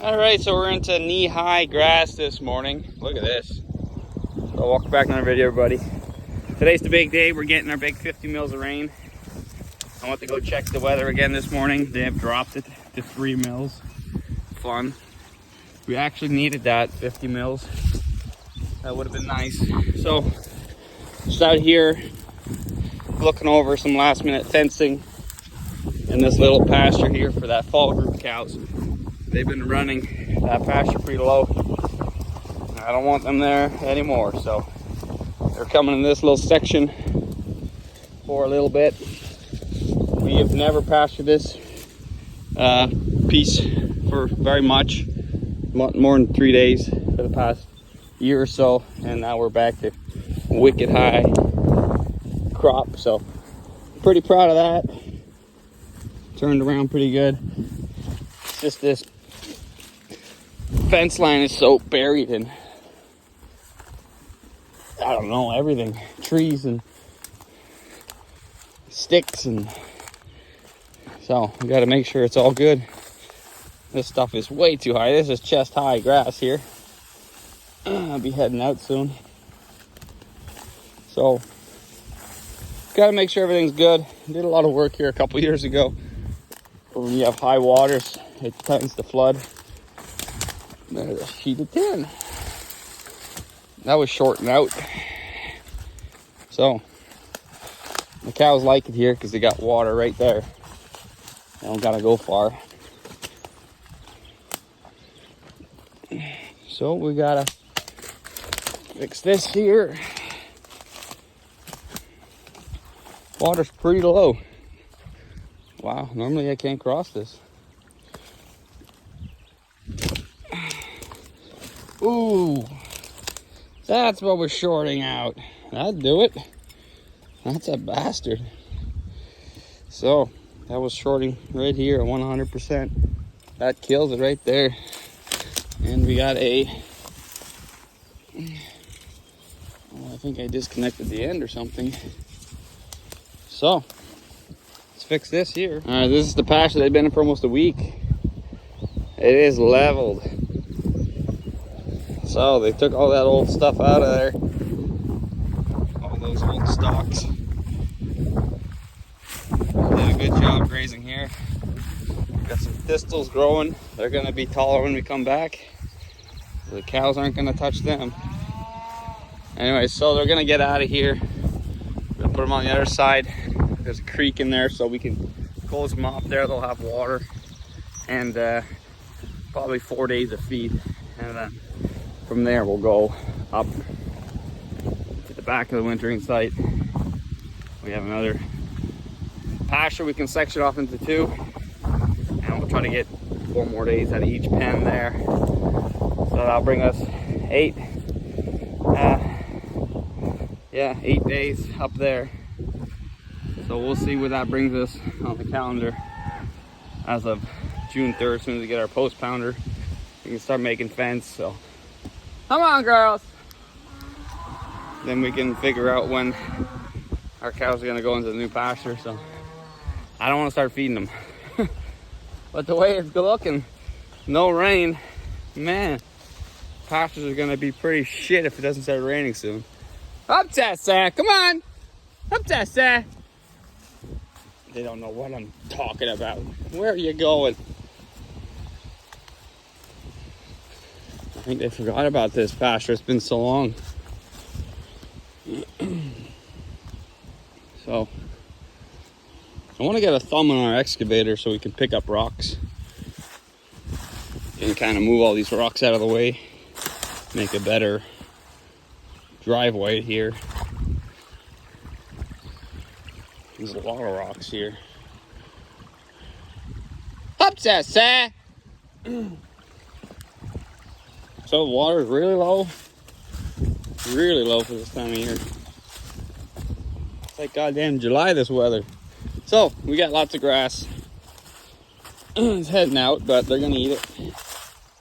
All right, so we're into knee-high grass this morning. Look at this. So welcome back to another video, everybody. Today's the big day. We're getting our big 50 mils of rain. I went to go check the weather again this morning. They have dropped it to 3 mils. Fun. We actually needed that 50 mils. That would have been nice. So just out here looking over some last minute fencing in this little pasture here for that fall group cows. They've been running that pasture pretty low. I don't want them there anymore, so they're coming in this little section for a little bit. We have never pastured this piece for very much, more than 3 days for the past year or so, and now we're back to wicked high crop, so pretty proud of that. Turned around pretty good. It's just this fence line is so buried in, I don't know, everything, trees and sticks, and so we got to make sure it's all good. This stuff is way too high. This is chest high grass here. I'll be heading out soon, so got to make sure everything's good. Did a lot of work here a couple years ago. When you have high waters, it tends to flood. There's a sheet of tin. That was shorting out. So the cows like it here because they got water right there. They don't gotta go far. So we gotta fix this here. Water's pretty low. Wow, normally I can't cross this. Ooh, that's what we're shorting out. That'd do it. That's a bastard. So that was shorting right here at 100%. That kills it right there. And we got a, oh, I think I disconnected the end or something. So let's fix this here. All right, this is the pasture they've been in for almost a week. It is leveled. So they took all that old stuff out of there. All those old stalks. Did a good job grazing here. Got some thistles growing. They're gonna be taller when we come back. The cows aren't gonna touch them. Anyway, so they're gonna get out of here. We'll put them on the other side. There's a creek in there, so we can close them off there. They'll have water and probably 4 days of feed, and then from there we'll go up to the back of the wintering site. We have another pasture we can section off into 2, and we'll try to get 4 more days out of each pen there. So that'll bring us 8 days up there. So we'll see where that brings us on the calendar as of June 3rd. As soon as we get our post pounder, we can start making fence. So come on, girls. Then we can figure out when our cows are gonna go into the new pasture. So I don't want to start feeding them. But the way it's looking, no rain, man, pastures are gonna be pretty shit if it doesn't start raining soon. Up, Tessa, come on. Up, Tessa. They don't know what I'm talking about. Where are you going? I think they forgot about this pasture. It's been so long. So I want to get a thumb on our excavator so we can pick up rocks and kind of move all these rocks out of the way, make a better driveway here. There's a lot of rocks here. Up, Sessa! So the water is really low for this time of year. It's like goddamn July, this weather. So we got lots of grass. It's heading out, but they're gonna eat it.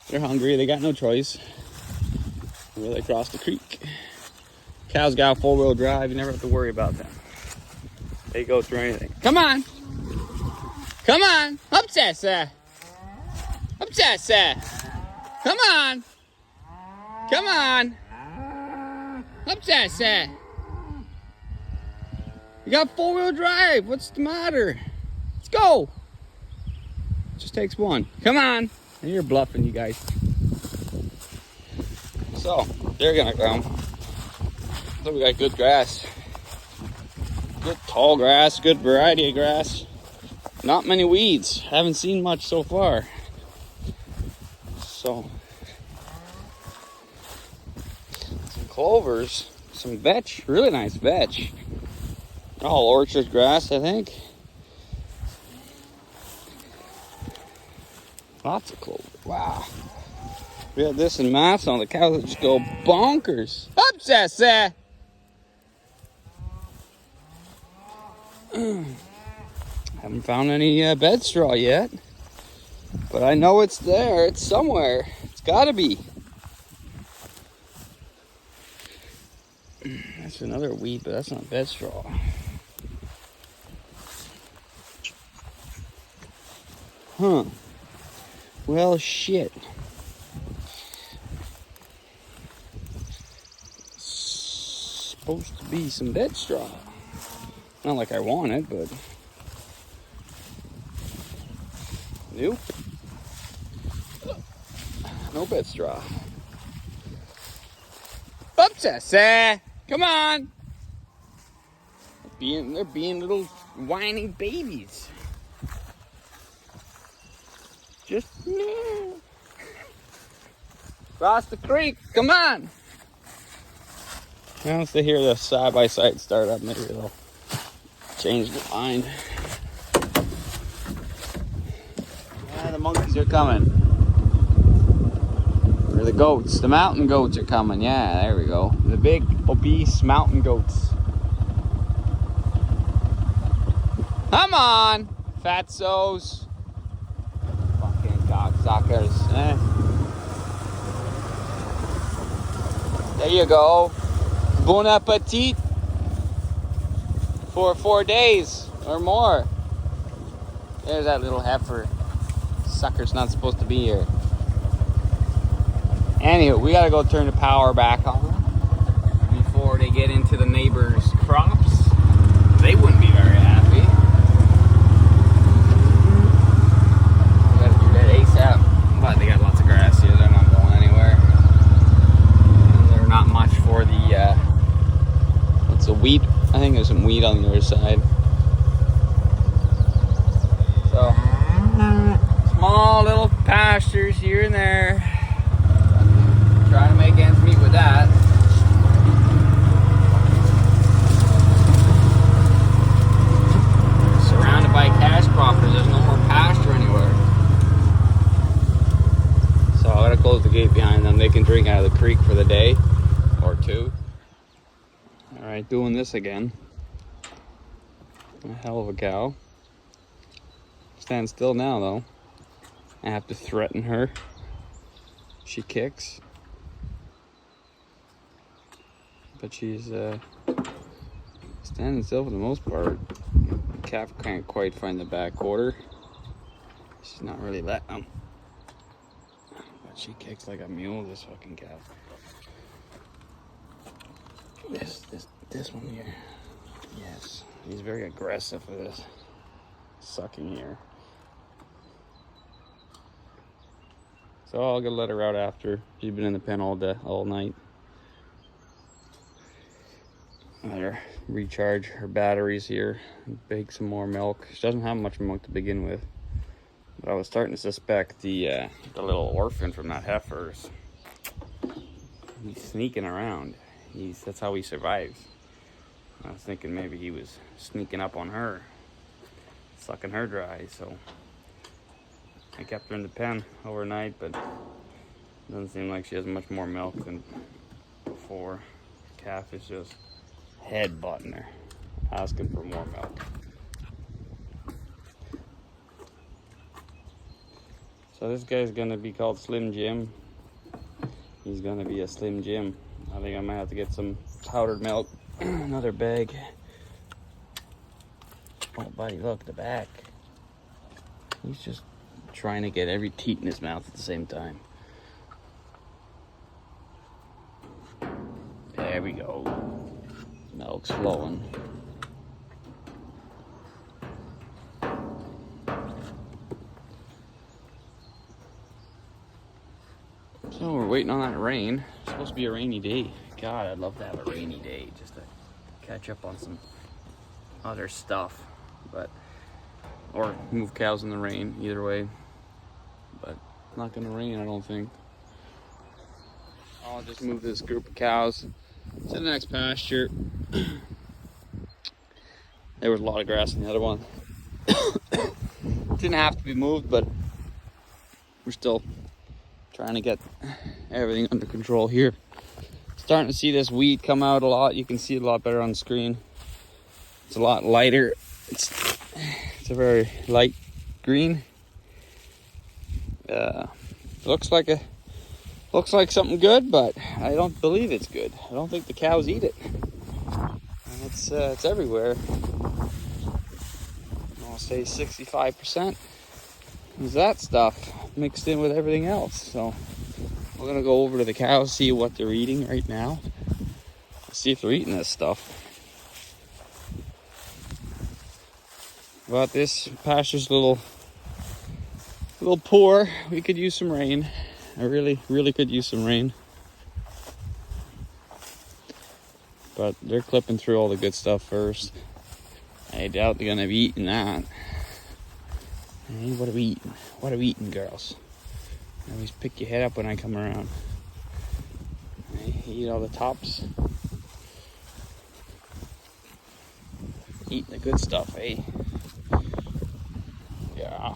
They're hungry, they got no choice. Really across the creek. Cows got 4-wheel drive, you never have to worry about them. They go through anything. Come on! Come on! Up, Tessa! Up, Tessa! Come on. Come on. What's that say? You got 4-wheel drive. What's the matter? Let's go. Just takes one. Come on. And you're bluffing, you guys. So, they're gonna come. So we got good grass. Good tall grass, good variety of grass. Not many weeds. Haven't seen much so far. So, some clovers, some vetch, really nice vetch. All orchard grass, I think. Lots of clover. Wow. We had this in Mass on the cows that just go bonkers. Up, Sessa! Haven't found any bed straw yet. But I know it's there. It's somewhere. It's gotta be. That's another weed, but that's not bed straw. Huh. Well, shit. Supposed to be some bed straw. Not like I want it, but nope. No bed straw. Upsessa! Come on! They're being little whining babies. Just cross the creek. Come on! Once they hear the side-by-side start up, maybe they'll change their mind. Yeah, the monkeys are coming. Or the goats. The mountain goats are coming. Yeah, there we go. The big, obese mountain goats. Come on, fatsos. Fucking cocksuckers. There you go. Bon appetit. For 4 days or more. There's that little heifer. Sucker's not supposed to be here. Anywho, we gotta go turn the power back on before they get into the neighbors' crops. They wouldn't be very happy. We gotta do that ASAP. But they got lots of grass here. They're not going anywhere. And they're not much for the, what's the wheat? I think there's some wheat on the other side. So, small little pastures here and there. Trying to make ends meet with that. Surrounded by cash croppers, there's no more pasture anywhere. So I gotta close the gate behind them. They can drink out of the creek for the day or two. Alright, doing this again. A hell of a cow. Stand still now though. I have to threaten her. She kicks. But she's standing still for the most part. The calf can't quite find the back quarter. She's not really letting them. But she kicks like a mule, this fucking calf. This one here. Yes, he's very aggressive for this sucking here. So I'll go let her out after. She's been in the pen all night. Let her recharge her batteries here and bake some more milk. She doesn't have much milk to begin with. But I was starting to suspect the little orphan from that heifer. He's sneaking around. That's how he survives. I was thinking maybe he was sneaking up on her, sucking her dry, so I kept her in the pen overnight, but it doesn't seem like she has much more milk than before. The calf is just headbutting her, asking for more milk. So this guy's gonna be called Slim Jim. He's gonna be a Slim Jim. I think I might have to get some powdered milk. Another bag. Oh, buddy, look, the back. He's just trying to get every teat in his mouth at the same time. There we go. Milk's flowing. So we're waiting on that rain. It's supposed to be a rainy day. God, I'd love to have a rainy day just to catch up on some other stuff, but or move cows in the rain, either way. But it's not gonna rain, I don't think. I'll just move this group of cows to the next pasture. There was a lot of grass in the other one. Didn't have to be moved, but we're still trying to get everything under control here. Starting to see this weed come out a lot. You can see it a lot better on the screen. It's a lot lighter. It's a very light green. Looks like something good, but I don't believe it's good. I don't think the cows eat it. And it's everywhere. I'll say 65% is that stuff mixed in with everything else. So we're gonna go over to the cows, see what they're eating right now. See if they're eating this stuff. But this pasture's a little poor. We could use some rain. I really could use some rain. But they're clipping through all the good stuff first. I doubt they're gonna be eating that. Hey, what are we eating? What are we eating, girls? I always pick your head up when I come around. Hey, eat all the tops. Eating the good stuff, eh? Yeah.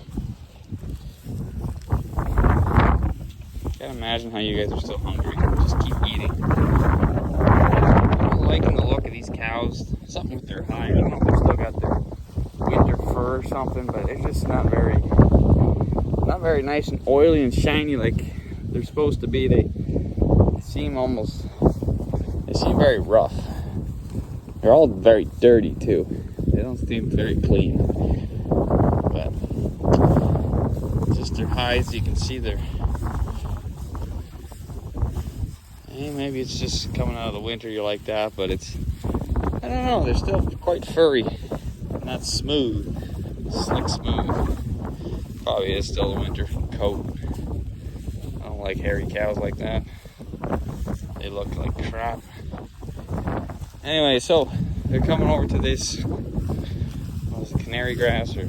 Can't imagine how you guys are still hungry. Just keep eating. I'm liking the look of these cows. Something with their hide. I don't know if they've still got their winter fur or something, but it's just not very nice and oily and shiny like they're supposed to be. They seem very rough. They're all very dirty too. They don't seem very clean. But just their hides, you can see their. Maybe it's just coming out of the winter you're like that, but it's, I don't know, they're still quite furry. Not smooth. Slick smooth. Probably is still a winter coat. I don't like hairy cows like that. They look like crap. Anyway, so they're coming over to this, what is it, canary grass or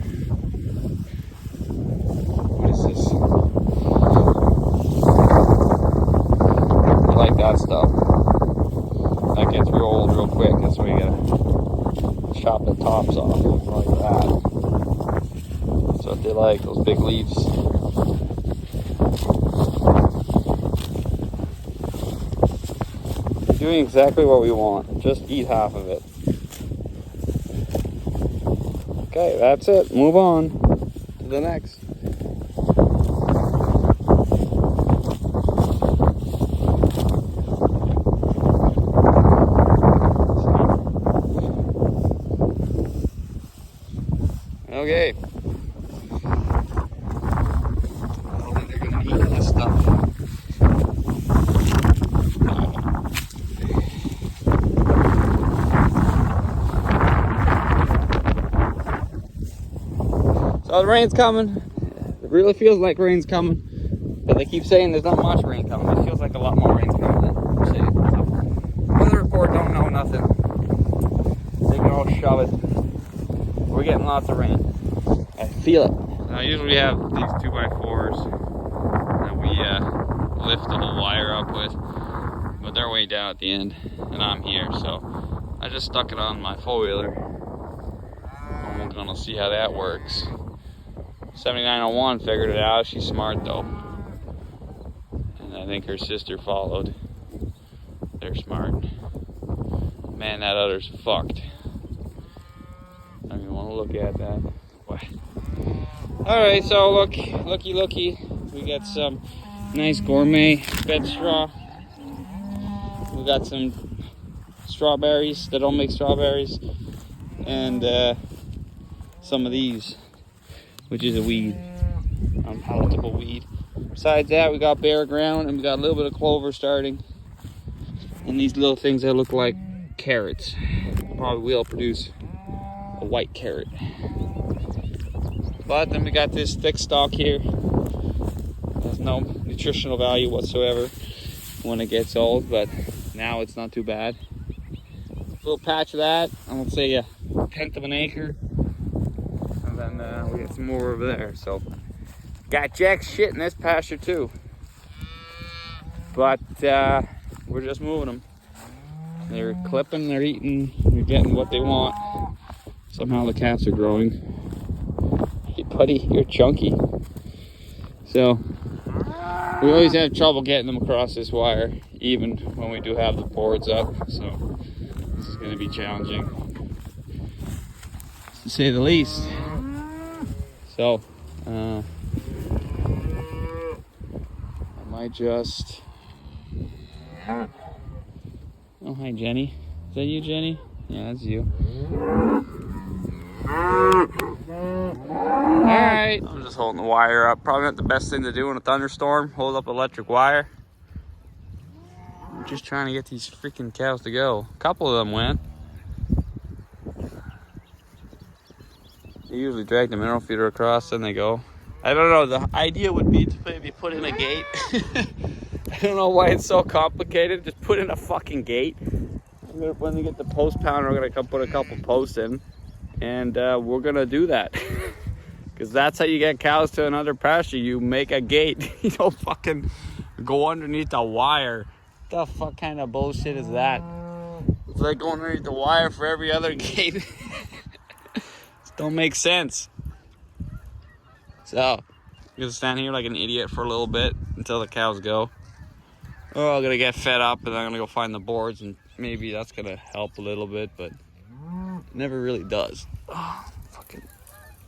what is this? I like that stuff. That gets real old real quick. That's why you gotta chop the tops off like that. That's what they like, those big leaves. You're doing exactly what we want. Just eat half of it. Okay, that's it. Move on to the next. Okay. I don't think they're gonna eat this stuff. So the rain's coming. It really feels like rain's coming. But they keep saying there's not much rain coming. It feels like a lot more rain's coming than they're saying. So, weather report don't know nothing. They can all shove it. We're getting lots of rain. I feel it. Now usually we have these 2x4s that we lift the whole wire up with. But they're way down at the end. And I'm here, so I just stuck it on my four-wheeler. And we're gonna see how that works. 7901 figured it out. She's smart though. And I think her sister followed. They're smart. Man, that other's fucked. I don't even want to look at that. What? Alright, so looky. We got some nice gourmet bed straw. We got some strawberries that don't make strawberries. And some of these, which is a weed, unpalatable weed. Besides that, we got bare ground and we got a little bit of clover starting. And these little things that look like carrots probably will produce a white carrot. But then we got this thick stalk here. Has no nutritional value whatsoever when it gets old, but now it's not too bad. A little patch of that, I would say a 1/10 of an acre. And then we get some more over there. So got jack shit in this pasture too. But we're just moving them. They're clipping, they're eating, they're getting what they want. Somehow the calves are growing. Hey buddy, you're chunky. So we always have trouble getting them across this wire, even when we do have the boards up. So this is going to be challenging, to say the least. So I might just... Oh, hi Jenny. Is that you, Jenny? Yeah, that's you. Alright. I'm just holding the wire up. Probably not the best thing to do in a thunderstorm. Hold up electric wire. I'm just trying to get these freaking cows to go. A couple of them went. They usually drag the mineral feeder across, then they go. I don't know. The idea would be to maybe put in a gate. I don't know why it's so complicated. Just put in a fucking gate. When they get the post pounder, we're gonna come put a couple posts in, and we're gonna do that. Because that's how you get cows to another pasture. You make a gate. You don't fucking go underneath the wire. What the fuck kind of bullshit is that? It's like going underneath the wire for every other gate. It don't make sense. So I'm gonna stand here like an idiot for a little bit until the cows go. Oh, I'm gonna get fed up and then I'm gonna go find the boards, and maybe that's gonna help a little bit, but it never really does. Oh, fucking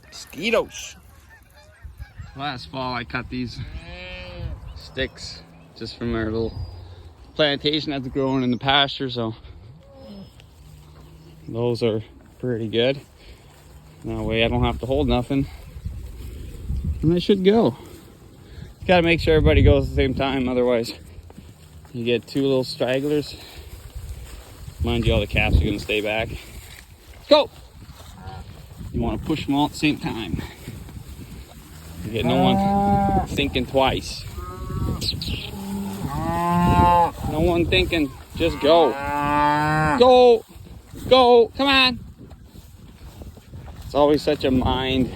mosquitoes. Last fall I cut these sticks just from our little plantation that's growing in the pasture, so those are pretty good. That way I don't have to hold nothing, and they should go. Gotta make sure everybody goes at the same time, otherwise you get two little stragglers. Mind you, all the calves are gonna stay back. Let's go! You wanna push them all at the same time. You get no one thinking twice. No one thinking, just go. Go! Go! Come on! It's always such a mind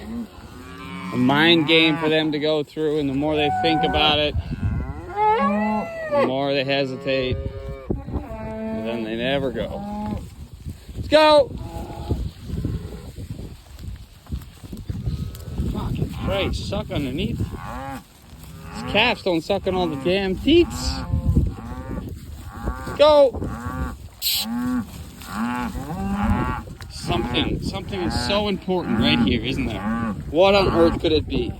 game for them to go through, and the more they think about it, the more they hesitate, and then they never go. Let's go! Fucking Christ, suck underneath. These calves don't suck on all the damn teats. Let's go! Something is so important right here, isn't there? What on earth could it be?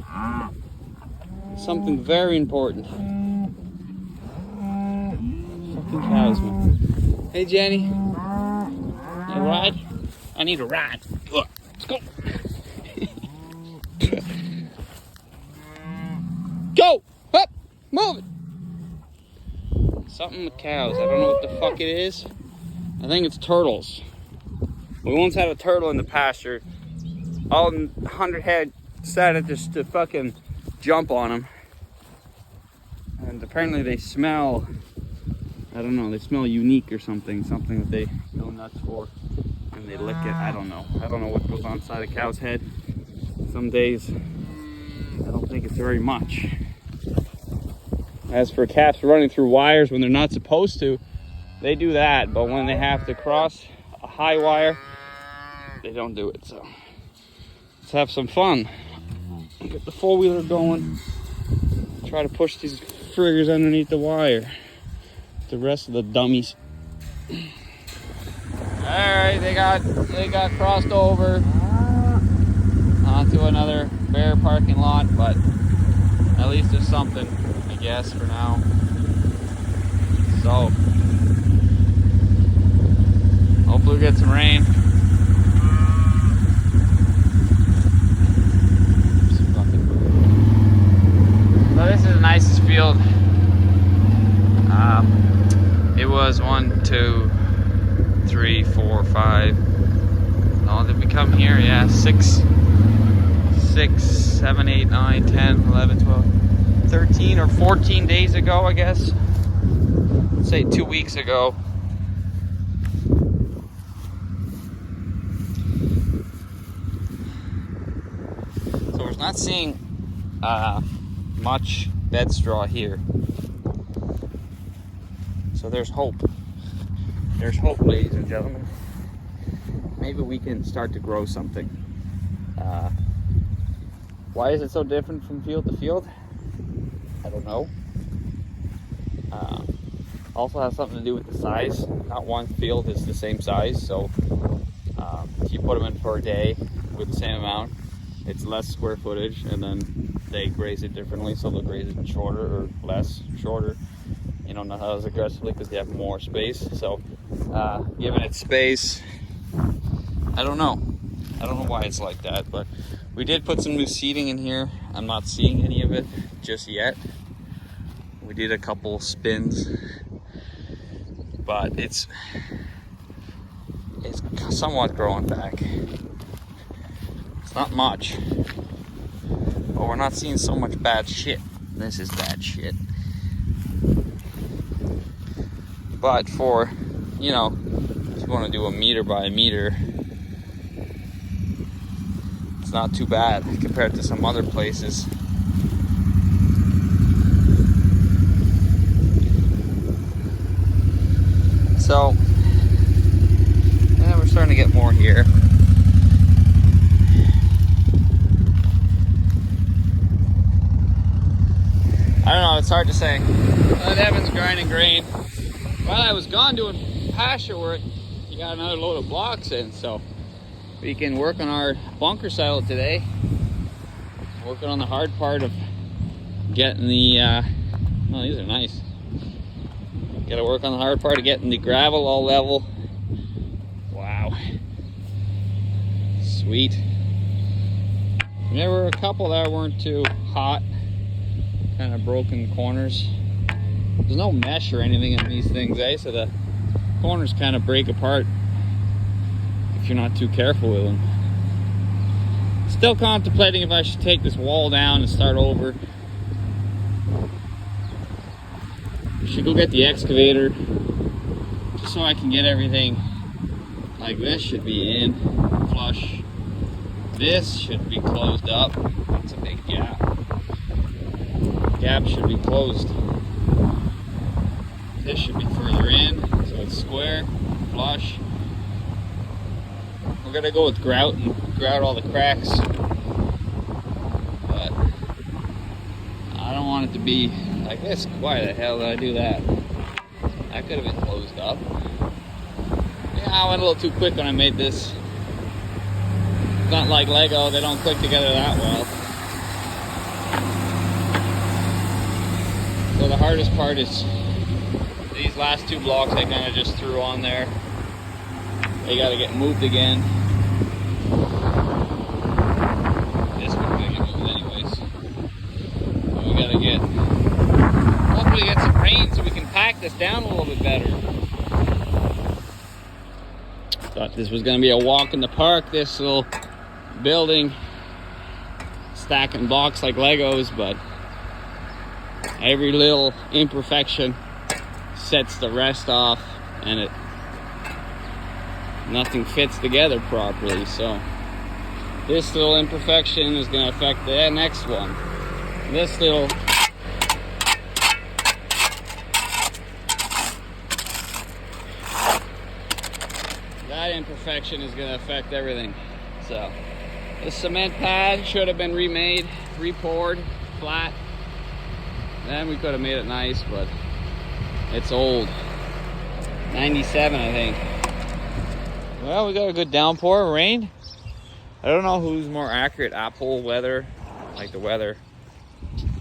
Something very important. Fucking cows, man. Hey, Jenny. You a ride? I need a ride. Let's go. Go! Up! Move it! Something with cows. I don't know what the fuck it is. I think it's turtles. We once had a turtle in the pasture. All 100 head decided just to fucking jump on him. And apparently they smell, I don't know, they smell unique or something that they go nuts for. And they lick it, I don't know. I don't know what goes on inside a cow's head. Some days, I don't think it's very much. As for calves running through wires when they're not supposed to, they do that. But when they have to cross a high wire, they don't do it. So let's have some fun. Get the four-wheeler going. Try to push these friggers underneath the wire. The rest of the dummies. Alright, they got crossed over onto another bear parking lot, but at least there's something, I guess, for now. So hopefully we get some rain. So this is the nicest field It was 1, 2, 3, 4, 5. Oh, did we come here? Yeah, 6, 7, 8, 9, 10, 11, 12, 13 or 14 days ago, I guess. Let's say 2 weeks ago. So we're not seeing much bed straw here. So there's hope. There's hope, ladies and gentlemen. Maybe we can start to grow something. Why is it so different from field to field? I don't know. Also has something to do with the size. Not one field is the same size, so if you put them in for a day with the same amount, it's less square footage, and then they graze it differently, so they'll graze it shorter or less shorter. You know, not as aggressively because they have more space. So given it space, I don't know why it's like that, but we did put some new seating in here. I'm not seeing any of it just yet. We did a couple spins, but it's somewhat growing back. It's not much, but we're not seeing so much bad shit. This is bad shit. But for, you know, if you want to do a meter by a meter, it's not too bad compared to some other places. So, yeah, we're starting to get more here. I don't know, it's hard to say. Let Evan's grinding grain. While I was gone doing pasture work, he got another load of blocks in, so we can work on our bunker silo today. Working on the hard part of getting the, oh, these are nice. Gotta work on the hard part of getting the gravel all level. Wow. Sweet. There were a couple that weren't too hot. Kind of broken corners. There's no mesh or anything in these things, eh? So the corners kind of break apart if you're not too careful with them. Still contemplating if I should take this wall down and start over. Should go get the excavator just so I can get everything like this. Should be in flush. This should be closed up. That's a big gap. Gap should be closed. This should be further in, so it's square, flush. We're gonna go with grout and grout all the cracks, but I don't want it to be like this. Why the hell did I do that? That could have been closed up. Yeah, I went a little too quick when I made this. It's not like Lego, they don't click together that well. So the hardest part is these last two blocks I kind of just threw on there. They got to get moved again. This one's going to get moved anyways. So we got to hopefully get some rain so we can pack this down a little bit better. Thought this was going to be a walk in the park, this little building. Stacking blocks like Legos, but every little imperfection sets the rest off, and nothing fits together properly. So this little imperfection is going to affect the next one. This little that imperfection is going to affect everything. So the cement pad should have been remade, re-poured, flat. Then we could have made it nice, but it's old. 97, I think. Well, we got a good downpour, rain. I don't know who's more accurate, Apple weather, like the weather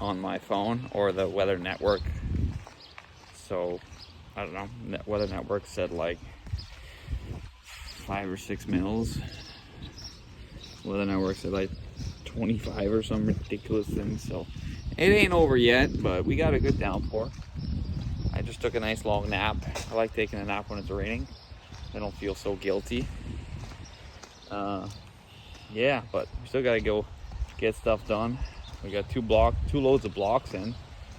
on my phone, or the weather network. So, I don't know. Weather network said like 5 or 6 mils. Weather network said like 25 or some ridiculous thing. So, it ain't over yet, but we got a good downpour. I just took a nice long nap. I like taking a nap when it's raining. I don't feel so guilty. Yeah, but we still gotta go get stuff done. We got two loads of blocks in.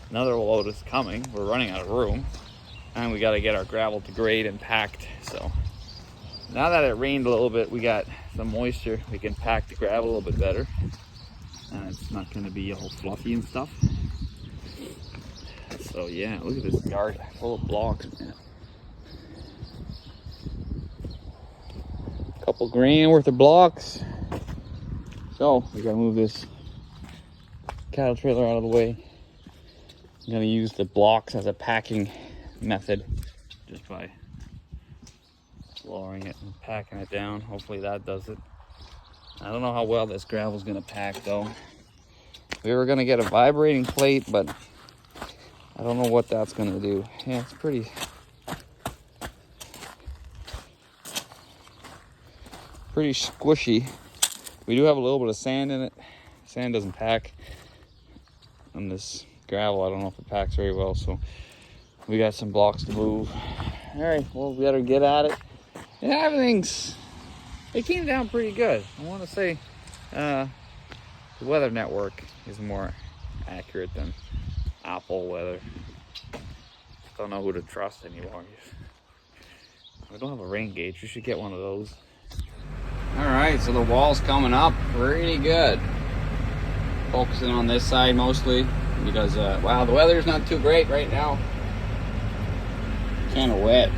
Another load is coming. We're running out of room. And we gotta get our gravel to grade and packed. So now that it rained a little bit, we got some moisture. We can pack the gravel a little bit better. And it's not gonna be all fluffy and stuff. So yeah, look at this yard full of blocks, man. Couple grand worth of blocks. So we gotta move this cattle trailer out of the way. I'm gonna use the blocks as a packing method, just by lowering it and packing it down. Hopefully that does it. I don't know how well this gravel's gonna pack though. We were gonna get a vibrating plate, but I don't know what that's gonna do. Yeah, it's pretty squishy. We do have a little bit of sand in it. Sand doesn't pack on this gravel. I don't know if it packs very well, so we got some blocks to move. All right, well, we better get at it. Yeah, it came down pretty good. I want to say the Weather Network is more accurate than Apple Weather. Don't know who to trust anymore. We don't have a rain gauge. We should get one of those. All right, so the wall's coming up pretty good. Focusing on this side mostly because, wow, the weather's not too great right now. Kind of wet.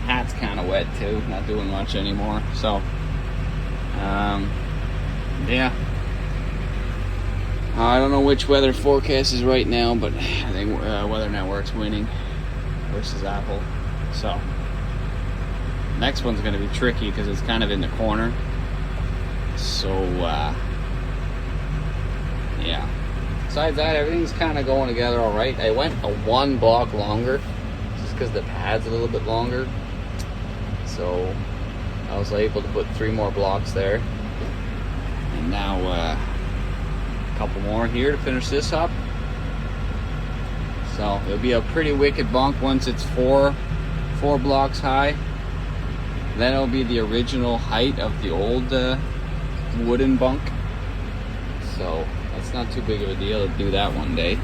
Hat's kind of wet too, not doing much anymore. So, yeah. I don't know which weather forecast is right now, but I think Weather Network's winning versus Apple. So, next one's going to be tricky because it's kind of in the corner. So, yeah. Besides that, everything's kind of going together all right. I went a 1 block longer just because the pad's a little bit longer. So, I was able to put 3 more blocks there. And now, a couple more here to finish this up. So, it'll be a pretty wicked bunk once it's 4 blocks high. Then it'll be the original height of the old wooden bunk. So that's not too big of a deal to do that one day.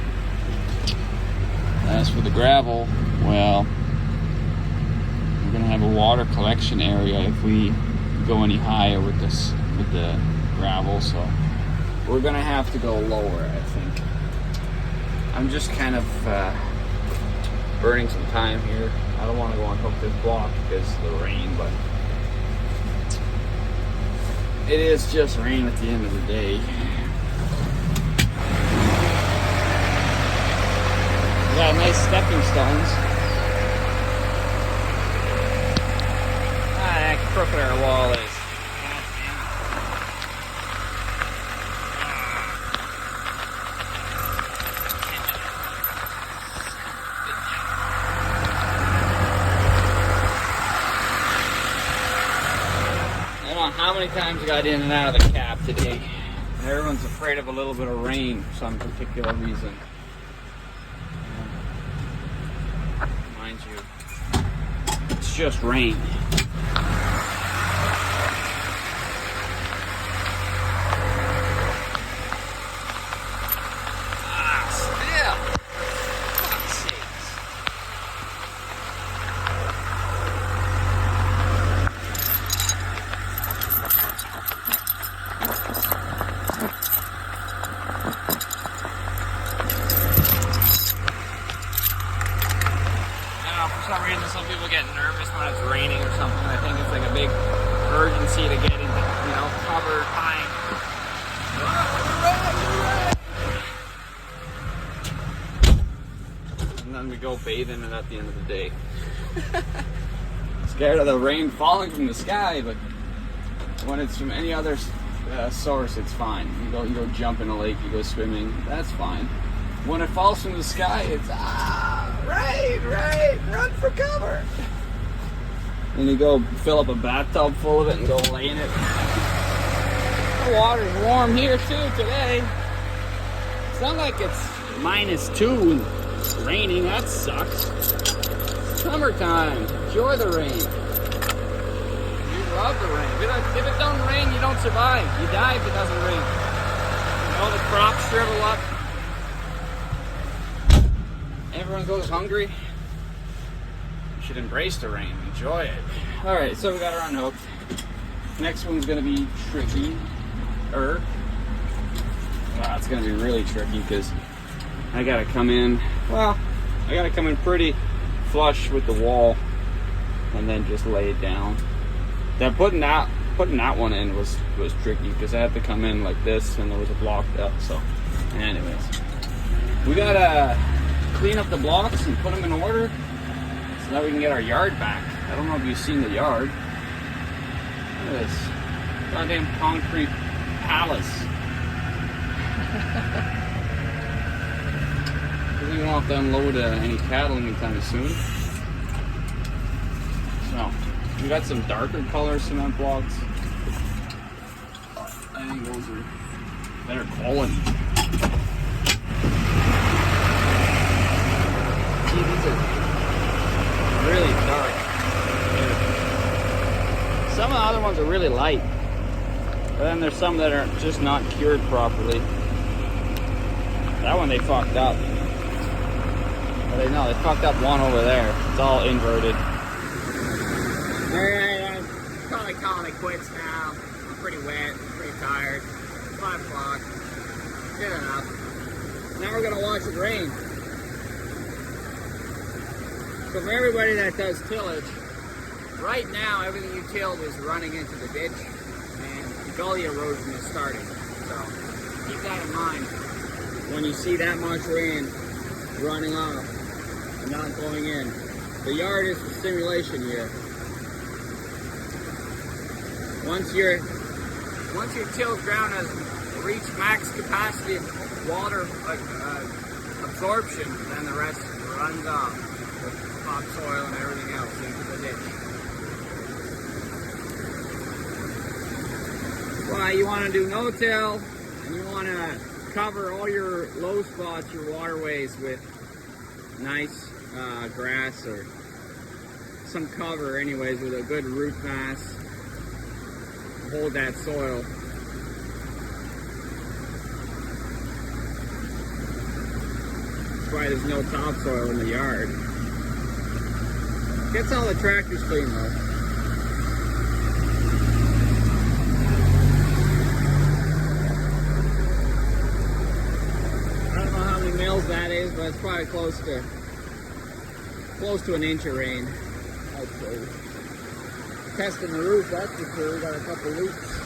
As for the gravel, well, we're gonna have a water collection area if we go any higher with the gravel. So we're gonna have to go lower, I think. I'm just kind of burning some time here. I don't want to go and hook this block because of the rain, but it is just rain at the end of the day. We got nice stepping stones. Ah, how crooked our wall is. How many times I got in and out of the cab today? Everyone's afraid of a little bit of rain for some particular reason. Mind you, it's just rain. Some people get nervous when it's raining or something. I think it's like a big urgency to get into, cover time. And then we go bathing it at the end of the day. Scared of the rain falling from the sky, but when it's from any other source, it's fine. You go jump in a lake, you go swimming, that's fine. When it falls from the sky, it's right, run for cover. And you go fill up a bathtub full of it and go lay in it. The water's warm here too today. It's not like it's -2 Raining, that sucks. Summertime, enjoy the rain. You love the rain. If it don't rain, you don't survive. You die if it doesn't rain. All the crops shrivel up. Everyone goes hungry. You should embrace the rain, enjoy it. All right, so we got her unhooked. Next one's gonna be tricky. It's gonna be really tricky because I gotta come in, pretty flush with the wall and then just lay it down. Then putting that one in was tricky because I had to come in like this and there was a block up. So anyways, we gotta clean up the blocks and put them in order so that we can get our yard back. I don't know if you've seen the yard. Look at this goddamn concrete palace. We won't have to unload any cattle anytime soon. So, we got some darker color cement blocks. I think those are better quality. See, these are really dark. Some of the other ones are really light. But then there's some that are just not cured properly. That one they fucked up. But they fucked up one over there. It's all inverted. Alright, I'm probably calling it quits now. I'm pretty wet, pretty tired. 5 o'clock. Good enough. Now we're gonna watch it rain. So for everybody that does tillage, right now everything you tilled is running into the ditch and gully erosion is starting. So keep that in mind when you see that much rain running off and not going in. The yard is the stimulation here. Once your tilled ground has reached max capacity of water absorption, then the rest runs off with topsoil and everything else into the ditch. Well, you want to do no-till and you want to cover all your low spots, your waterways, with nice grass or some cover anyways with a good root mass. Hold that soil. That's why there's no topsoil in the yard. Gets all the tractors clean though. I don't know how many mils that is, but it's probably close to an inch of rain, I'd say. Testing the roof, that's for sure. We got a couple leaks.